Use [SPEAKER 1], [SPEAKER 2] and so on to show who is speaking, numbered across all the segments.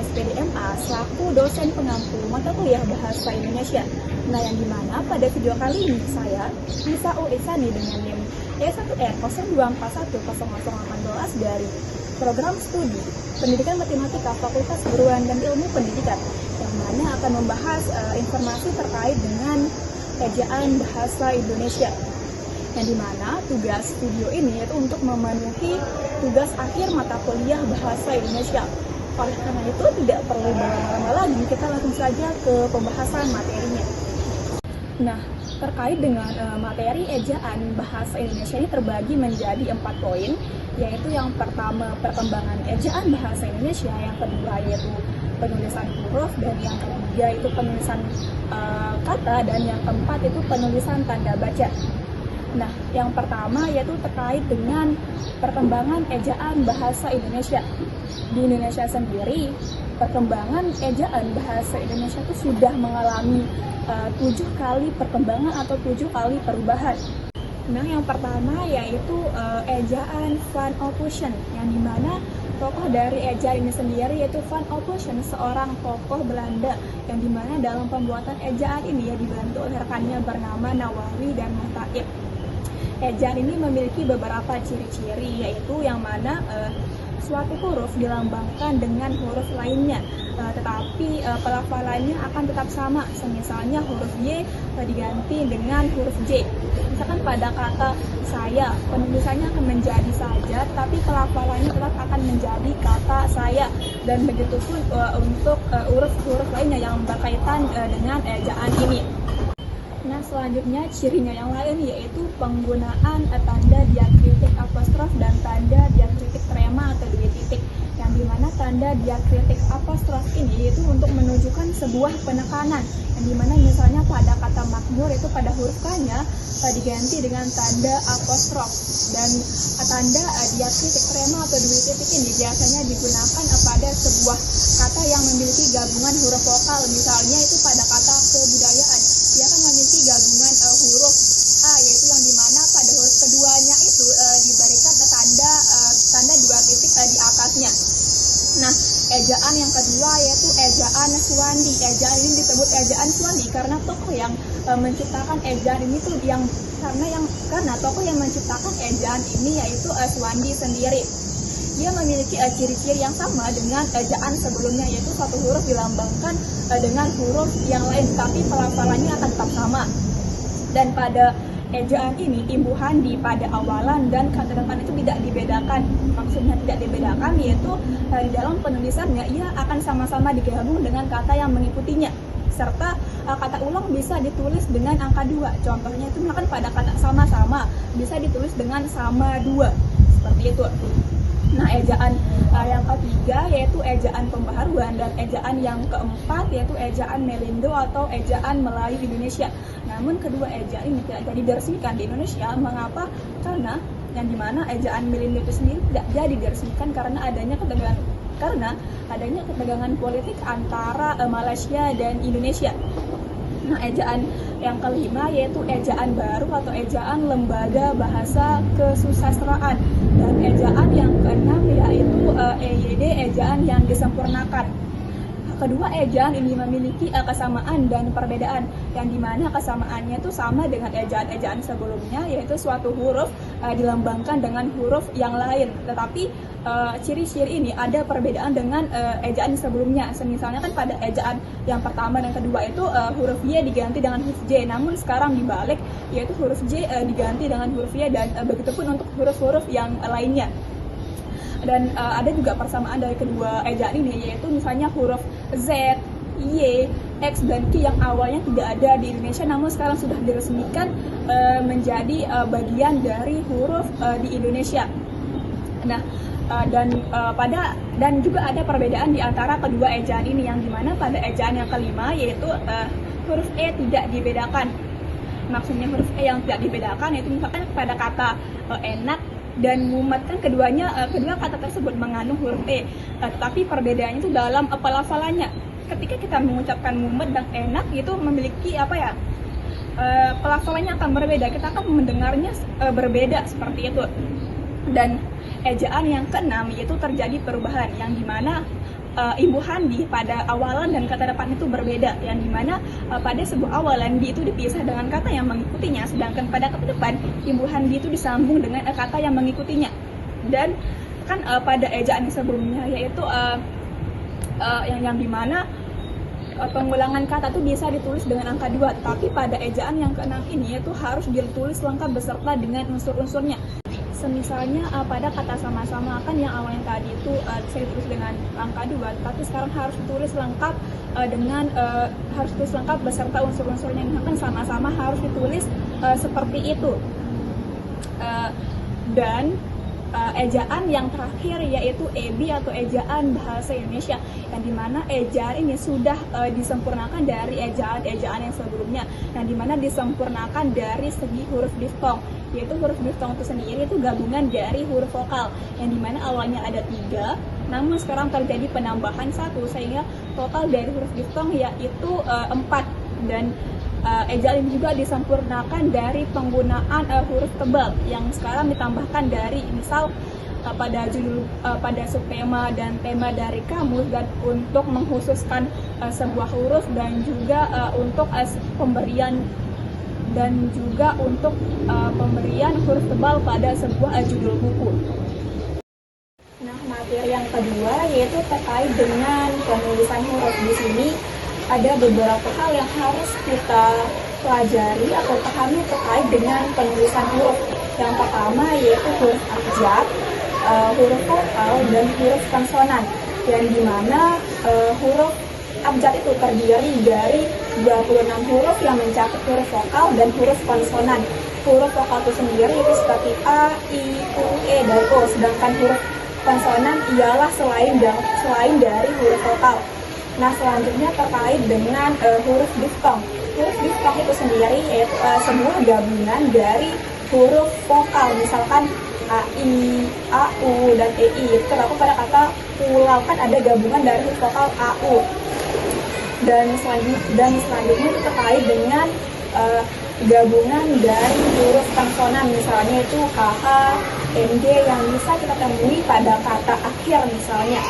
[SPEAKER 1] SPDMA selaku dosen pengampu mata kuliah Bahasa Indonesia. Nah, yang dimana pada video kali ini saya, Nisa Ulisani dengan NIM E1R02410018 dari Program Studi Pendidikan Matematika Fakultas Keguruan dan Ilmu Pendidikan, yang mana akan membahas informasi terkait dengan ejaan bahasa Indonesia. Yang dimana tugas video ini yaitu untuk memenuhi tugas akhir mata kuliah Bahasa Indonesia. Oleh karena itu tidak perlu berlama-lama lagi, kita langsung saja ke pembahasan materinya. Nah, terkait dengan materi ejaan Bahasa Indonesia ini terbagi menjadi 4 poin, yaitu yang pertama perkembangan ejaan Bahasa Indonesia, yang kedua yaitu penulisan huruf, dan yang ketiga itu penulisan kata, dan yang keempat itu penulisan tanda baca. Nah, yang pertama yaitu terkait dengan perkembangan ejaan Bahasa Indonesia. Di Indonesia sendiri, perkembangan ejaan Bahasa Indonesia itu sudah mengalami 7 kali perkembangan atau 7 kali perubahan. Nah, yang pertama yaitu ejaan Van Ophusen, yang dimana tokoh dari ejaan ini sendiri yaitu Van Ophusen, seorang tokoh Belanda, yang dimana dalam pembuatan ejaan ini dibantu oleh rekannya bernama Nawawi dan Muhtaib. Ejaan ini memiliki beberapa ciri-ciri, yaitu yang mana suatu huruf dilambangkan dengan huruf lainnya, tetapi pelafalannya akan tetap sama. Misalnya huruf Y diganti dengan huruf J. Misalkan pada kata saya, penulisannya akan menjadi saja, tapi pelafalannya tetap akan menjadi kata saya. Dan begitu pun untuk huruf-huruf lainnya yang berkaitan dengan ejaan ini. Nah, selanjutnya cirinya yang lain yaitu penggunaan tanda diakritik apostrof dan tanda diakritik trema atau 2 titik, yang dimana tanda diakritik apostrof ini yaitu untuk menunjukkan sebuah penekanan, yang dimana misalnya pada kata makmur itu pada huruf K-nya diganti dengan tanda apostrof, dan tanda diakritik trema atau 2 titik ini biasanya digunakan pada sebuah kata yang memiliki gabungan huruf vokal. Misalnya itu pada kata kebudayaan, dia kan memiliki gabungan huruf A, yaitu yang dimana pada huruf keduanya itu diberikan tanda 2 titik di atasnya. Nah, ejaan yang kedua yaitu ejaan Suwandi. Ejaan ini disebut ejaan Suwandi karena tokoh yang menciptakan ejaan ini tuh karena tokoh yang menciptakan ejaan ini yaitu Suwandi sendiri. Dia memiliki ciri-ciri yang sama dengan ejaan sebelumnya, yaitu satu huruf dilambangkan dengan huruf yang lain, tapi pelafalannya akan tetap sama. Dan pada ejaan ini imbuhan di pada awalan dan kata depan itu tidak dibedakan. Maksudnya tidak dibedakan yaitu di dalam penulisannya ia akan sama-sama digabung dengan kata yang mengikutinya, serta kata ulang bisa ditulis dengan angka 2. Contohnya itu misalkan pada kata sama-sama bisa ditulis dengan sama 2, seperti itu. Nah, ejaan yang ketiga yaitu ejaan pembaharuan, dan ejaan yang keempat yaitu ejaan Melindo atau ejaan Melayu Indonesia. Namun kedua ejaan ini tidak jadi diresmikan di Indonesia. Mengapa? Karena yang dimana ejaan Melindo itu sendiri tidak jadi diresmikan karena adanya ketegangan politik antara Malaysia dan Indonesia. Nah, ejaan yang kelima yaitu ejaan baru atau ejaan Lembaga Bahasa Kesusastraan, dan ejaan yang keenam yaitu EYD, ejaan yang disempurnakan. Kedua ejaan ini memiliki kesamaan dan perbedaan, yang dimana kesamaannya itu sama dengan ejaan-ejaan sebelumnya, yaitu suatu huruf dilambangkan dengan huruf yang lain, tetapi ciri-ciri ini ada perbedaan dengan ejaan sebelumnya. Misalnya kan pada ejaan yang pertama dan kedua itu huruf Y diganti dengan huruf J, namun sekarang dibalik, yaitu huruf J diganti dengan huruf Y, dan begitupun untuk huruf-huruf yang lainnya. Dan ada juga persamaan dari kedua ejaan ini, yaitu misalnya huruf Z, Y, X, dan Q yang awalnya tidak ada di Indonesia namun sekarang sudah diresmikan menjadi bagian dari huruf di Indonesia. Nah, dan juga ada perbedaan di antara kedua ejaan ini, yang dimana pada ejaan yang kelima yaitu huruf E tidak dibedakan. Maksudnya huruf E yang tidak dibedakan yaitu misalkan pada kata enak dan mumet, kan kedua kata tersebut mengandung huruf E, tetapi perbedaannya itu dalam pelafalannya. Ketika kita mengucapkan mumet dan enak itu memiliki pelafalannya akan berbeda, kita akan mendengarnya berbeda seperti itu. Dan ejaan yang keenam yaitu terjadi perubahan, yang dimana imbuh handi pada awalan dan kata depan itu berbeda, yang dimana pada sebuah awalan di itu dipisah dengan kata yang mengikutinya, sedangkan pada kata depan imbuh handi itu disambung dengan kata yang mengikutinya. Dan kan pada ejaan yang sebelumnya yaitu yang dimana pengulangan kata itu bisa ditulis dengan angka 2, tapi pada ejaan yang ke-6 ini itu harus ditulis lengkap beserta dengan unsur-unsurnya. Semisalnya pada kata sama-sama, kan yang awalnya tadi itu saya tulis dengan angka 2, tapi sekarang harus ditulis lengkap harus ditulis lengkap beserta unsur-unsurnya. Misalkan sama-sama harus ditulis seperti itu. Dan ejaan yang terakhir yaitu EB atau ejaan bahasa Indonesia, yang dimana ejaan ini sudah disempurnakan dari ejaan-ejaan yang sebelumnya, yang dimana disempurnakan dari segi huruf diftong, yaitu huruf diftong itu sendiri itu gabungan dari huruf vokal, yang dimana awalnya ada 3, namun sekarang terjadi penambahan 1, sehingga total dari huruf diftong yaitu 4. Dan ejaan ini juga disempurnakan dari penggunaan huruf tebal yang sekarang ditambahkan dari misal pada judul, pada subtema dan tema dari kamus, dan untuk mengkhususkan sebuah huruf, dan juga untuk pemberian huruf tebal pada sebuah judul buku. Nah, materi yang kedua yaitu terkait dengan penulisan huruf. Di sini ada beberapa hal yang harus kita pelajari atau pahami terkait dengan penulisan huruf. Yang pertama yaitu huruf abjad, huruf vokal, dan huruf konsonan. Yang dimana huruf abjad itu terdiri dari 26 huruf yang mencakup huruf vokal dan huruf konsonan. Huruf vokal itu sendiri itu seperti A, I, U, E, dan O. Sedangkan huruf konsonan ialah selain dari huruf vokal. Nah, selanjutnya terkait dengan huruf diftong. Huruf diftong itu sendiri yaitu sebuah gabungan dari huruf vokal, misalkan AI, AU, dan EI. Itu terdapat pada kata pulau, kan ada gabungan dari huruf vokal AU. Dan selanjutnya itu terkait dengan gabungan dari huruf konsonan, misalnya itu KH, NG yang bisa kita temui pada kata akhir misalnya.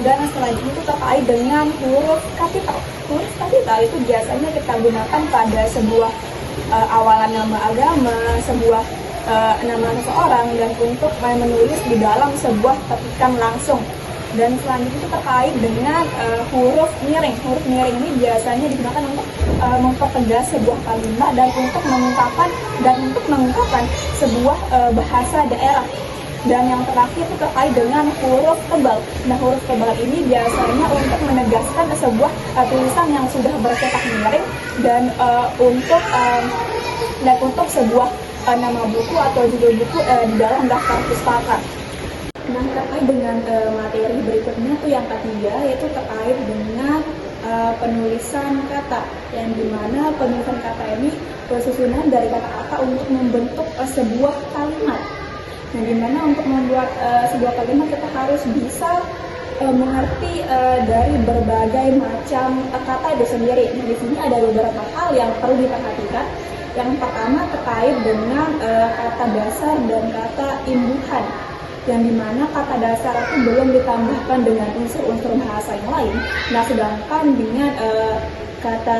[SPEAKER 1] Dan selanjutnya itu terkait dengan huruf kapital. Huruf kapital itu biasanya kita gunakan pada sebuah awalan nama agama, sebuah nama seseorang, dan untuk menulis di dalam sebuah petikan langsung. Dan selanjutnya itu terkait dengan huruf miring. Huruf miring ini biasanya digunakan untuk mempertegas sebuah kalimat dan untuk mengungkapkan sebuah bahasa daerah. Dan yang terakhir itu terkait dengan huruf tebal. Nah, huruf tebal ini biasanya untuk menegaskan sebuah tulisan yang sudah bercetak miring, dan untuk sebuah nama buku atau judul buku di dalam daftar pustaka. Nah, terkait dengan materi berikutnya itu yang ketiga, yaitu terkait dengan penulisan kata, yang dimana penulisan kata ini susunan dari kata-kata untuk membentuk sebuah kalimat. Nah, dimana untuk membuat sebuah kalimat kita harus bisa mengerti dari berbagai macam kata itu sendiri. Nah, di sini ada beberapa hal yang perlu diperhatikan. Yang pertama terkait dengan kata dasar dan kata imbuhan, yang dimana kata dasar itu belum ditambahkan dengan unsur-unsur bahasa yang lain. Nah, sedangkan dengan kata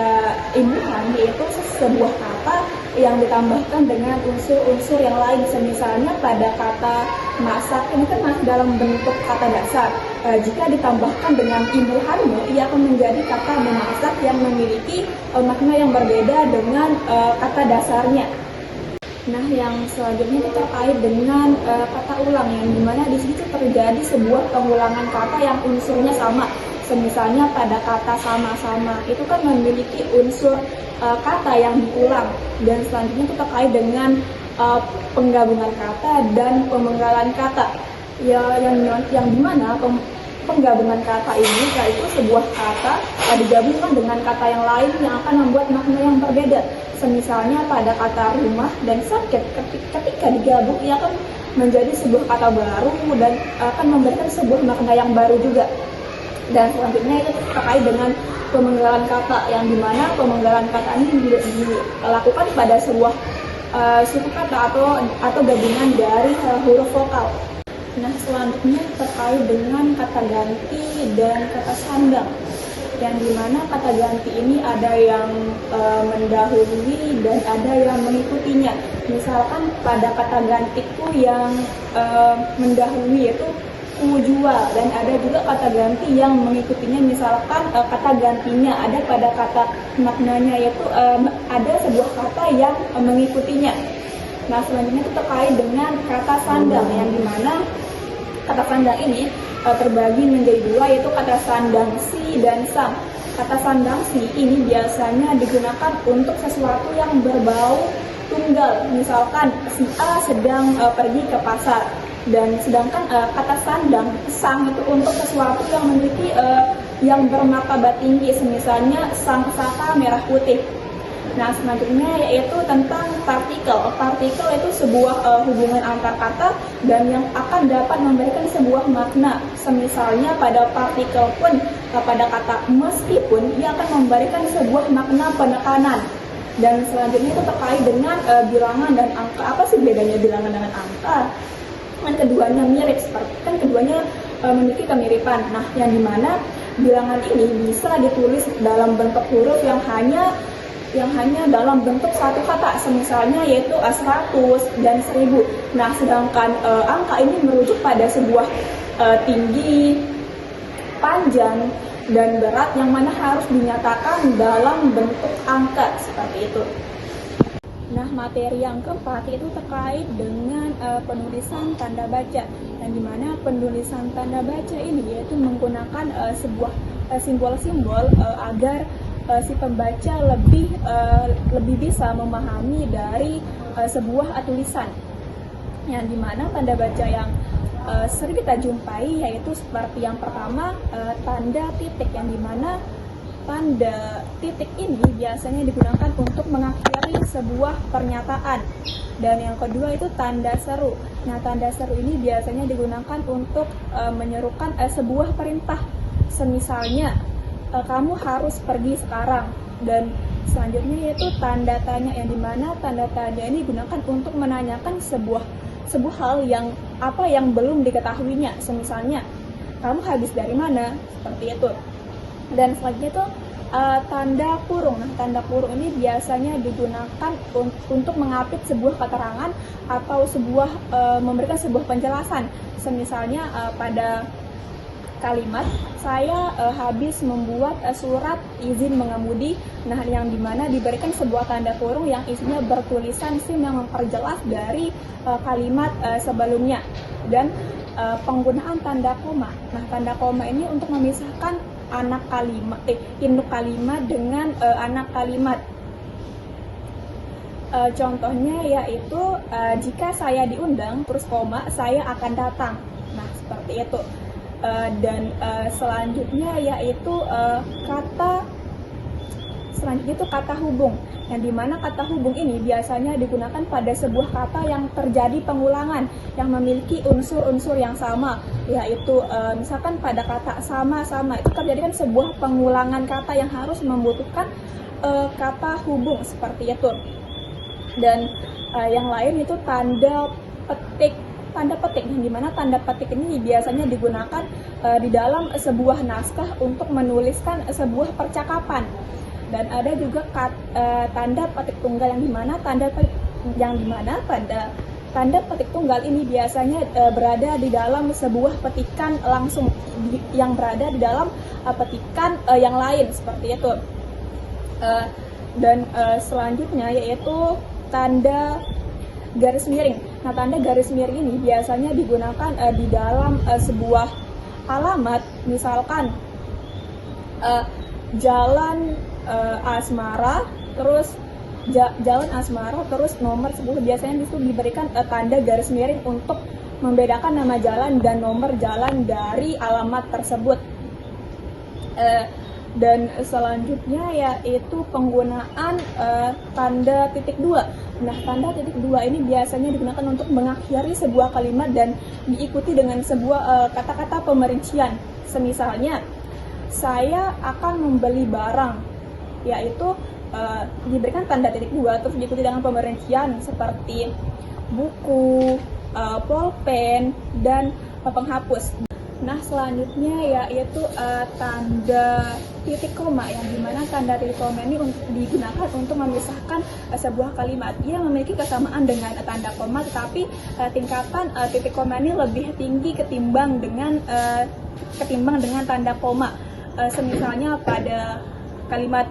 [SPEAKER 1] imbuhan yaitu sebuah kata yang ditambahkan dengan unsur-unsur yang lain. Misalnya pada kata masak ini kan masih dalam bentuk kata dasar. Jika ditambahkan dengan imbuhannya, ia akan menjadi kata memasak yang memiliki makna yang berbeda dengan kata dasarnya. Nah, yang selanjutnya itu terkait dengan kata ulang, yang dimana di situ terjadi sebuah pengulangan kata yang unsurnya sama. Misalnya pada kata sama-sama itu kan memiliki unsur kata yang diulang. Dan selanjutnya itu terkait dengan penggabungan kata dan pemenggalan kata, yang dimana penggabungan kata ini yaitu sebuah kata digabungkan dengan kata yang lain yang akan membuat makna yang berbeda. Misalnya pada kata rumah dan sakit, ketika digabung ia akan menjadi sebuah kata baru dan akan memberikan sebuah makna yang baru juga. Dan selanjutnya itu terkait dengan pemenggalan kata, yang dimana pemenggalan kata ini dilakukan pada sebuah suku kata atau gabungan dari huruf vokal. Nah, selanjutnya terkait dengan kata ganti dan kata sandang, yang dimana kata ganti ini ada yang mendahului dan ada yang mengikutinya. Misalkan pada kata gantiku yang mendahului yaitu ku jual, dan ada juga kata ganti yang mengikutinya. Misalkan kata gantinya ada pada kata maknanya, yaitu ada sebuah kata yang mengikutinya. Nah, selanjutnya itu terkait dengan kata sandang, yang dimana kata sandang ini terbagi menjadi dua, yaitu kata sandang si dan sang. Kata sandang si ini biasanya digunakan untuk sesuatu yang berbau tunggal. Misalkan si A sedang pergi ke pasar, dan sedangkan kata sandang sang itu untuk sesuatu yang memiliki yang bermartabat tinggi, misalnya sang saka merah putih. Nah, selanjutnya yaitu tentang partikel. Partikel itu sebuah hubungan antar kata dan yang akan dapat memberikan sebuah makna. Semisalnya pada partikel pun, pada kata meskipun, ia akan memberikan sebuah makna penekanan. Dan selanjutnya itu terkait dengan bilangan dan angka. Apa sih bedanya bilangan dengan angka? Kan keduanya mirip, seperti kan keduanya memiliki kemiripan. Nah, yang dimana bilangan ini bisa ditulis dalam bentuk huruf yang hanya dalam bentuk satu kata, semisalnya yaitu 100 dan 1000. Nah, sedangkan angka ini merujuk pada sebuah tinggi, panjang, dan berat yang mana harus dinyatakan dalam bentuk angka, seperti itu. Nah, materi yang keempat itu terkait dengan penulisan tanda baca, yang dimana penulisan tanda baca ini yaitu menggunakan sebuah simbol-simbol agar si pembaca lebih bisa memahami dari sebuah tulisan. Yang dimana tanda baca yang sering kita jumpai yaitu seperti yang pertama, tanda titik, yang dimana tanda titik ini biasanya digunakan untuk mengakhiri sebuah pernyataan. Dan yang kedua itu tanda seru. Nah, tanda seru ini biasanya digunakan untuk menyerukan sebuah perintah, semisalnya kamu harus pergi sekarang. Dan selanjutnya yaitu tanda tanya, yang dimana tanda tanya ini digunakan untuk menanyakan sebuah hal yang belum diketahuinya, semisalnya kamu habis dari mana, seperti itu. Dan selanjutnya itu tanda kurung. Nah, tanda kurung ini biasanya digunakan untuk mengapit sebuah keterangan atau memberikan sebuah penjelasan, semisalnya pada kalimat saya habis membuat surat izin mengemudi. Nah, yang dimana diberikan sebuah tanda kurung yang isinya bertulisan SIM yang memperjelas dari kalimat sebelumnya. Dan penggunaan tanda koma. Nah, tanda koma ini untuk memisahkan induk kalimat dengan anak kalimat. Contohnya yaitu jika saya diundang terus koma, saya akan datang. Nah, seperti itu. Dan selanjutnya yaitu kata hubung, yang dimana kata hubung ini biasanya digunakan pada sebuah kata yang terjadi pengulangan yang memiliki unsur-unsur yang sama, yaitu misalkan pada kata sama-sama itu terjadi kan sebuah pengulangan kata yang harus membutuhkan kata hubung, seperti itu. Dan yang lain itu tanda petik, yang dimana tanda petik ini biasanya digunakan di dalam sebuah naskah untuk menuliskan sebuah percakapan. Dan ada juga tanda petik tunggal, yang dimana pada tanda petik tunggal ini biasanya berada di dalam sebuah petikan langsung yang berada di dalam petikan yang lain, seperti itu. Dan selanjutnya yaitu tanda garis miring. Nah, tanda garis miring ini biasanya digunakan di dalam sebuah alamat, misalkan jalan asmara, terus jalan asmara, terus nomor 10. Biasanya itu diberikan tanda garis miring untuk membedakan nama jalan dan nomor jalan dari alamat tersebut. Dan selanjutnya yaitu penggunaan tanda titik dua. Nah, tanda titik dua ini biasanya digunakan untuk mengakhiri sebuah kalimat dan diikuti dengan sebuah kata-kata pemerincian. Semisalnya, saya akan membeli barang, yaitu diberikan tanda titik dua terus diikuti dengan pemerincian seperti buku, pulpen, dan penghapus. Nah, selanjutnya yaitu tanda titik koma, yang dimana tanda titik koma ini digunakan untuk memisahkan sebuah kalimat. Ia memiliki kesamaan dengan tanda koma, tetapi tingkatan titik koma ini lebih tinggi ketimbang dengan tanda koma. Semisalnya pada kalimat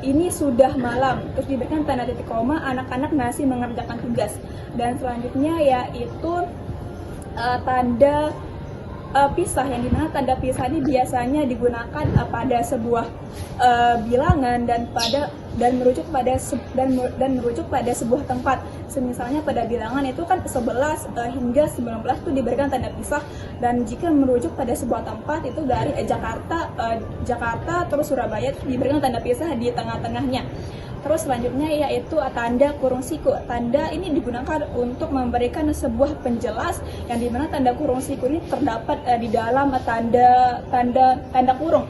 [SPEAKER 1] ini sudah malam, terus diberikan tanda titik koma, anak-anak masih mengerjakan tugas. Dan selanjutnya yaitu tanda pisah, yang dimana tanda pisah ini biasanya digunakan pada sebuah bilangan dan merujuk pada sebuah tempat. Misalnya pada bilangan itu kan 11 hingga 19 itu diberikan tanda pisah, dan jika merujuk pada sebuah tempat itu dari Jakarta terus Surabaya itu diberikan tanda pisah di tengah-tengahnya. Terus selanjutnya yaitu tanda kurung siku. Tanda ini digunakan untuk memberikan sebuah penjelas, yang dimana tanda kurung siku ini terdapat di dalam tanda kurung.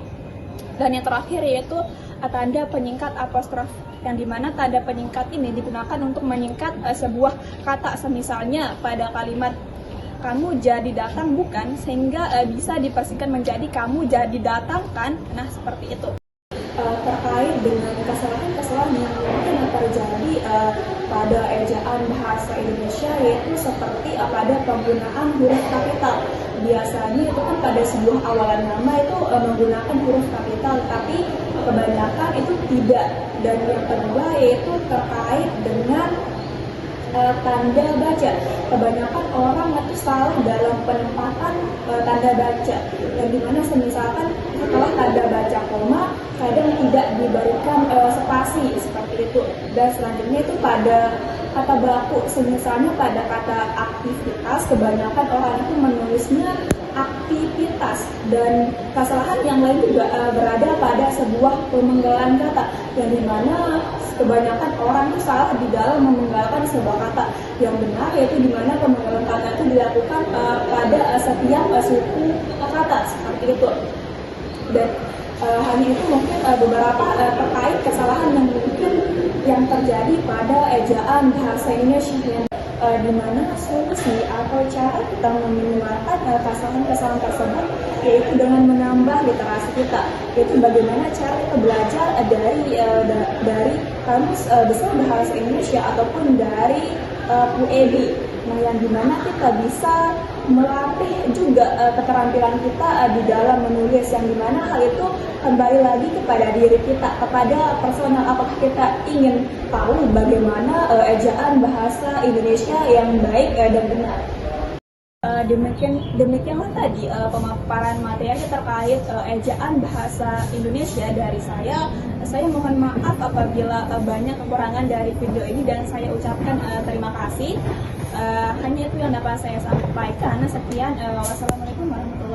[SPEAKER 1] Dan yang terakhir yaitu tanda penyingkat apostrof, yang dimana tanda penyingkat ini digunakan untuk menyingkat sebuah kata. Misalnya pada kalimat kamu jadi datang bukan, sehingga bisa dipersingkat menjadi kamu jadi datang kan. Nah, seperti itu. Terkait dengan kesalahan-kesalahan yang mungkin terjadi pada ejaan bahasa Indonesia, yaitu seperti pada penggunaan huruf kapital. Biasanya itu kan pada sebuah awalan nama itu menggunakan huruf kapital, tapi kebanyakan itu tidak. Dan yang kedua yaitu terkait dengan tanda baca. Kebanyakan orang itu salah dalam penempatan tanda baca, yang dimana misalkan setelah tanda baca koma kadang tidak diberikan spasi seperti itu. Dan selanjutnya itu pada kata baku, misalnya pada kata aktivitas, kebanyakan orang itu menulisnya aktivitas. Dan kesalahan yang lain juga berada pada sebuah pemenggalan kata, yang dimana kebanyakan orang itu salah di dalam memenggalkan sebuah kata. Yang benar yaitu dimana pemenggalan kata itu dilakukan pada setiap suku kata seperti itu. Dan hanya itu mungkin beberapa terkait kesalahan yang terjadi pada ejaan bahasa Indonesia, di mana solusi atau cara kita meminimalkan kesalahan-kesalahan tersebut yaitu dengan menambah literasi kita, yaitu bagaimana cara kita belajar dari kamus besar bahasa Indonesia ataupun dari UED. Nah, yang dimana kita bisa melatih juga keterampilan kita di dalam menulis, yang dimana hal itu kembali lagi kepada diri kita, kepada personal. Apakah kita ingin tahu bagaimana ejaan bahasa Indonesia yang baik dan benar. Demikianlah tadi pemaparan materi terkait ejaan bahasa Indonesia dari saya. Saya mohon maaf apabila banyak kekurangan dari video ini, dan saya ucapkan terima kasih. Hanya itu yang dapat saya sampaikan. Sekian, wassalamualaikum warahmatullahi wabarakatuh.